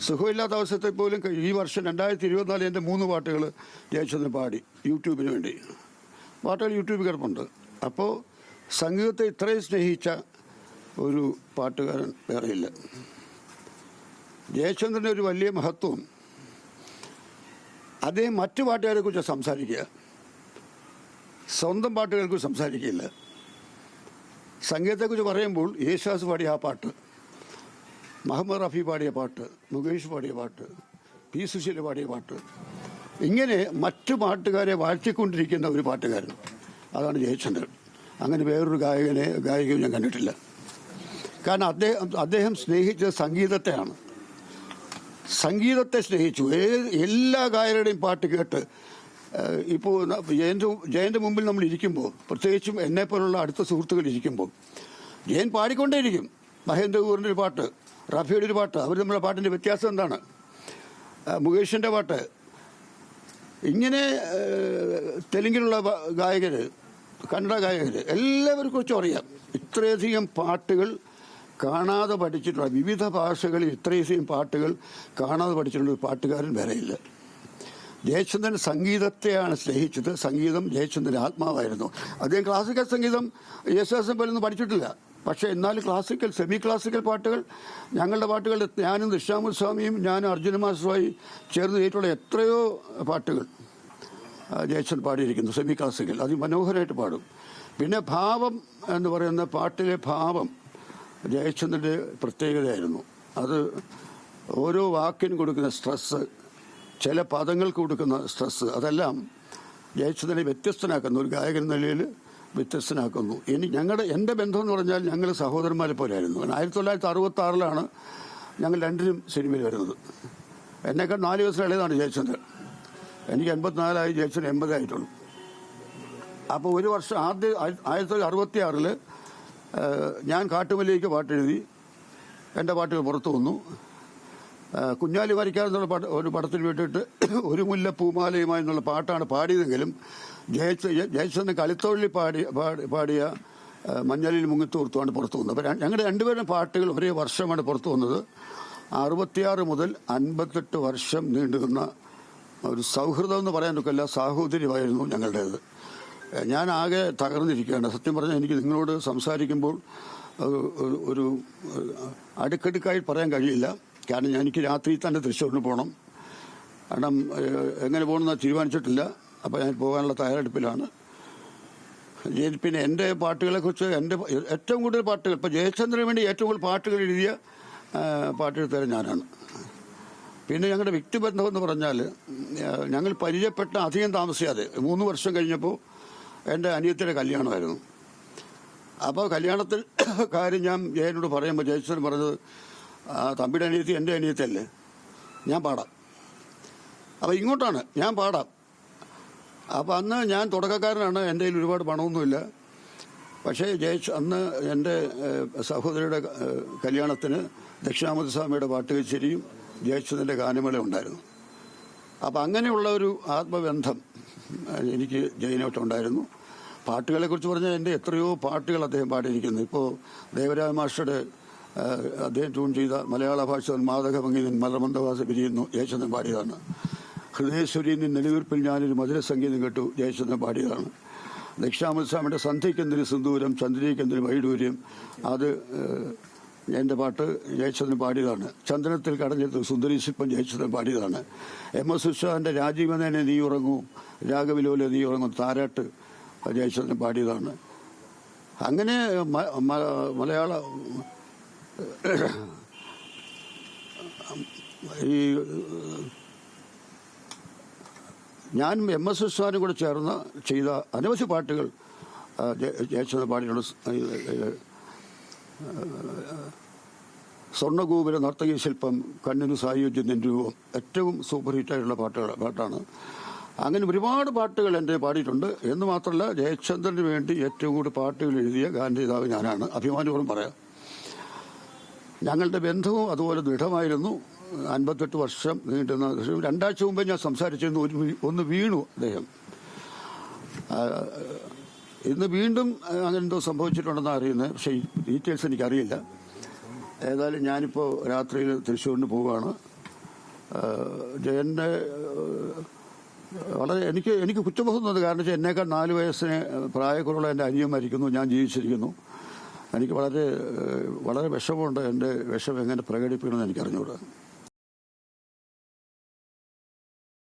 സുഖമില്ലാത്ത അവസരത്തിൽ പോലും ഈ വർഷം 2024 എൻ്റെ 3 പാട്ടുകൾ ജയചന്ദ്രൻ പാടി യൂട്യൂബിന് വേണ്ടി. പാട്ടുകൾ യൂട്യൂബിൽ കിടപ്പുണ്ട്. അപ്പോൾ സംഗീതത്തെ ഇത്രയും സ്നേഹിച്ച ഒരു പാട്ടുകാരൻ വേറെയില്ല. ജയചന്ദ്രൻ്റെ ഒരു വലിയ മഹത്വം, അദ്ദേഹം മറ്റു പാട്ടുകാരെക്കുറിച്ച് സംസാരിക്കുക, സ്വന്തം പാട്ടുകളെക്കുറിച്ച് സംസാരിക്കില്ല. സംഗീതത്തെക്കുറിച്ച് പറയുമ്പോൾ യേശുദാസ് പാടിയ ആ പാട്ട്, മുഹമ്മദ് റഫി പാടിയ പാട്ട്, മുകേഷ് പാടിയ പാട്ട്, പി സുശീല പാടിയ പാട്ട്, ഇങ്ങനെ മറ്റു പാട്ടുകാരെ വാഴ്ത്തിക്കൊണ്ടിരിക്കുന്ന ഒരു പാട്ടുകാരൻ, അതാണ് ജയചന്ദ്രൻ. അങ്ങനെ വേറൊരു ഗായികയും ഞാൻ കണ്ടിട്ടില്ല. കാരണം അദ്ദേഹം സ്നേഹിച്ചത് സംഗീതത്തെയാണ്. സംഗീതത്തെ സ്നേഹിച്ചു. എല്ലാ ഗായകരുടെയും പാട്ട് കേട്ട് ഇപ്പോൾ ജയൻ്റെ മുമ്പിൽ നമ്മൾ ഇരിക്കുമ്പോൾ, പ്രത്യേകിച്ചും എന്നെപ്പോലുള്ള അടുത്ത സുഹൃത്തുക്കൾ ഇരിക്കുമ്പോൾ, ജയൻ പാടിക്കൊണ്ടേയിരിക്കും. മഹേന്ദ്രപൂറിൻ്റെ ഒരു പാട്ട്, റഫിയുടെ ഒരു പാട്ട്, അവർ തമ്മിലുള്ള പാട്ടിൻ്റെ വ്യത്യാസം എന്താണ്, മുകേഷിൻ്റെ പാട്ട്, ഇങ്ങനെ തെലുങ്കിലുള്ള ഗായകർ, കന്നഡ ഗായകർ, എല്ലാവരെ കുറിച്ചും അറിയാം. ഇത്രയധികം പാട്ടുകൾ കാണാതെ പഠിച്ചിട്ടുള്ള, വിവിധ ഭാഷകളിൽ ഇത്രയധികം പാട്ടുകൾ കാണാതെ പഠിച്ചിട്ടുള്ള ഒരു പാട്ടുകാരൻ വേറെയില്ല. ജയചന്ദ്രൻ സംഗീതത്തെയാണ് സ്നേഹിച്ചത്. സംഗീതം ജയചന്ദ്രൻ്റെ ആത്മാവായിരുന്നു. അദ്ദേഹം ക്ലാസിക്കൽ സംഗീതം യേശുദാസിനെ പോലൊന്നും പഠിച്ചിട്ടില്ല. പക്ഷേ എന്നാലും ക്ലാസിക്കൽ, സെമി ക്ലാസിക്കൽ പാട്ടുകൾ, ഞങ്ങളുടെ പാട്ടുകൾ, ഞാനും ദക്ഷിണാമൂർത്തി സ്വാമിയും ഞാനും അർജുന മാസ്റ്ററുമായി ചേർന്ന് ചെയ്തിട്ടുള്ള എത്രയോ പാട്ടുകൾ ജയചന്ദ്രൻ പാടിയിരിക്കുന്നു സെമി ക്ലാസിക്കൽ. അതിമനോഹരമായിട്ട് പാടും. പിന്നെ ഭാവം എന്ന് പറയുന്ന പാട്ടിലെ ഭാവം ജയചന്ദ്രൻ്റെ പ്രത്യേകതയായിരുന്നു. അത് ഓരോ വാക്കിനും കൊടുക്കുന്ന സ്ട്രെസ്സ്, ചില പദങ്ങൾക്ക് കൊടുക്കുന്ന സ്ട്രെസ്സ്, അതെല്ലാം ജയചന്ദ്രനെ വ്യത്യസ്തനാക്കുന്നു, ഒരു ഗായകൻ നിലയിൽ വ്യത്യസ്തനാക്കുന്നു. എൻ്റെ ബന്ധം എന്ന് പറഞ്ഞാൽ ഞങ്ങൾ സഹോദരന്മാരെ പോലെയായിരുന്നു. 1966 ഞങ്ങൾ രണ്ടിനും സിനിമയിൽ വരുന്നത്. എന്നേക്കാൾ 4 ദിവസം ഇളയതാണ് ജയചന്ദ്രൻ. എനിക്ക് 84 ജയചന്ദ്രൻ 80 ആയിട്ടുള്ളൂ. അപ്പോൾ ഒരു വർഷം ആദ്യം 1966 ഞാൻ കാട്ടുമല്ലിക്ക് പാട്ടെഴുതി, എൻ്റെ പാട്ടുകൾ പുറത്തു വന്നു. കുഞ്ഞാലി വരയ്ക്കാരെന്നുള്ള ഒരു പടത്തിന് വേണ്ടിയിട്ട് ഒരു മുല്ല പൂമാലയുമായി എന്നുള്ള പാട്ടാണ് പാടിയതെങ്കിലും ജയചന്ദ്രൻ കളിത്തൊഴിലിൽ പാടിയ മഞ്ഞളിൽ മുങ്ങിത്തോർത്തുമാണ് പുറത്തു വന്നത്. അപ്പോൾ ഞങ്ങളുടെ രണ്ടുപേരും പാട്ടുകൾ ഒരേ വർഷമാണ് പുറത്തു വന്നത്. 66 മുതൽ 58 വർഷം നീണ്ടുനിന്ന ഒരു സൗഹൃദം എന്ന് പറയാൻ ഒക്കില്ല, സാഹോദര്യമായിരുന്നു ഞങ്ങളുടേത്. ഞാൻ ആകെ തകർന്നിരിക്കുകയാണ്. സത്യം പറഞ്ഞാൽ എനിക്ക് നിങ്ങളോട് സംസാരിക്കുമ്പോൾ ഒരു അടുക്കടുക്കായി പറയാൻ കഴിയില്ല. കാരണം എനിക്ക് രാത്രി തന്നെ തൃശ്ശൂരിന് പോകണം. കാരണം എങ്ങനെ പോകണമെന്ന് തീരുമാനിച്ചിട്ടില്ല. അപ്പോൾ ഞാൻ പോകാനുള്ള തയ്യാറെടുപ്പിലാണ്. പിന്നെ എൻ്റെ പാട്ടുകളെക്കുറിച്ച്, എൻ്റെ ഏറ്റവും കൂടുതൽ പാട്ടുകൾ, ഇപ്പോൾ ജയചന്ദ്രന് വേണ്ടി ഏറ്റവും കൂടുതൽ പാട്ടുകൾ എഴുതിയ പാട്ടെഴുത്തുകാരൻ ഞാനാണ്. പിന്നെ ഞങ്ങളുടെ വ്യക്തിബന്ധം എന്ന് പറഞ്ഞാൽ, ഞങ്ങൾ പരിചയപ്പെട്ട അധികം താമസിയാതെ 3 വർഷം കഴിഞ്ഞപ്പോൾ എൻ്റെ അനിയത്തിയുടെ കല്യാണമായിരുന്നു. അപ്പോൾ കല്യാണത്തിൽ കാര്യം ഞാൻ ജയനോട് പറയുമ്പോൾ ജയചന്ദ്രൻ പറഞ്ഞത്, തമ്പിയുടെ അനിയത്തി എൻ്റെ അനിയത്തിയല്ലേ, ഞാൻ പാടാം. അപ്പോൾ ഇങ്ങോട്ടാണ്, ഞാൻ പാടാം. അപ്പോൾ അന്ന് ഞാൻ തുടക്കക്കാരനാണ്, എൻ്റെ കയ്യിൽ ഒരുപാട് പണമൊന്നുമില്ല. പക്ഷേ അന്ന് എൻ്റെ സഹോദരിയുടെ കല്യാണത്തിന് ദക്ഷിണാമൂർത്തി സ്വാമിയുടെ പാട്ട് കച്ചേരിയും ജയചന്ദ്രൻ്റെ ഗാനമേള ഉണ്ടായിരുന്നു. അപ്പം അങ്ങനെയുള്ള ഒരു ആത്മബന്ധം എനിക്ക് ജയനോട്ടുണ്ടായിരുന്നു. പാട്ടുകളെക്കുറിച്ച് പറഞ്ഞാൽ എൻ്റെ എത്രയോ പാട്ടുകൾ അദ്ദേഹം പാടിയിരിക്കുന്നു. ഇപ്പോൾ ദേവരാജ മാസ്റ്ററുടെ അദ്ദേഹം ട്യൂൺ ചെയ്ത മലയാള ഭാഷ മാതക ഭംഗി മലമന്ദവാസ പിരിയുന്നു ജയചന്ദ്രൻ പാടിയതാണ്. ഹൃദയശ്വരിയിൽ നെടുവീർപ്പിൽ ഞാനൊരു മധുര സംഗീതം കേട്ടു ജയചന്ദ്രൻ പാടിയതാണ്. ദക്ഷിണാമൂർത്തി സ്വാമിയുടെ സന്ധ്യയ്ക്കെന്തിന് സിന്ദൂരം ചന്ദ്രികയ്ക്കെന്തിന് വൈഡൂര്യം, അത് എൻ്റെ പാട്ട് ജയചന്ദ്രൻ പാടിയതാണ്. ചന്ദനത്തിൽ കടഞ്ഞെടുത്ത് സുന്ദരി ശില്പം ജയചന്ദ്രൻ പാടിയതാണ്. MS ഉഷാന്റെ രാജീവനേനെ നീ ഉറങ്ങൂ, രാഗവിലോലെ നീ ഉറങ്ങും താരാട്ട് ജയചന്ദ്രൻ പാടിയതാണ്. അങ്ങനെ മലയാള ഈ ഞാൻ MS ഉഷാനും കൂടെ ചേർന്ന് ചെയ്ത അനവധി പാട്ടുകൾ ജയചന്ദ്രൻ പാടിയിട്ടുണ്ട്. സ്വർണ്ണഗോപുര നർത്തകീ ശില്പം, കണ്ണിനു സായുജ്യം രൂപം, ഏറ്റവും സൂപ്പർ ഹിറ്റായിട്ടുള്ള പാട്ടാണ്. അങ്ങനെ ഒരുപാട് പാട്ടുകൾ എൻ്റെ പാടിയിട്ടുണ്ട്. എന്ന് മാത്രമല്ല, ജയചന്ദ്രന് വേണ്ടി ഏറ്റവും കൂടുതൽ പാട്ടുകൾ എഴുതിയ ഗാനരചയിതാവ് ഞാനാണ്, അഭിമാനപൂർവ്വം പറയാം. ഞങ്ങളുടെ ബന്ധവും അതുപോലെ ദൃഢമായിരുന്നു. 58 വർഷം നീണ്ടുന്ന 2 ആഴ്ച മുമ്പേ ഞാൻ സംസാരിച്ചിരുന്നു. ഒന്ന് വീണു അദ്ദേഹം. ഇന്ന് വീണ്ടും അങ്ങനെ എന്തോ സംഭവിച്ചിട്ടുണ്ടെന്ന് അറിയുന്നത്. പക്ഷേ ഈ ഡീറ്റെയിൽസ് എനിക്കറിയില്ല. ഏതായാലും ഞാനിപ്പോൾ രാത്രിയിൽ തൃശ്ശൂരിന് പോവുകയാണ്. ജയനെ വളരെ എനിക്ക് കുറ്റബോധം തോന്നുന്നു. കാരണം വെച്ചാൽ എന്നേക്കാൾ 4 വയസ്സിന് പ്രായക്കുറവുള്ള എൻ്റെ അനിയൻ മരിക്കുന്നു, ഞാൻ ജീവിച്ചിരിക്കുന്നു. എനിക്ക് വളരെ വളരെ വിഷമമുണ്ട്. എൻ്റെ വിഷമം എങ്ങനെ പ്രകടിപ്പിക്കണമെന്ന് എനിക്കറിഞ്ഞുകൂടാ.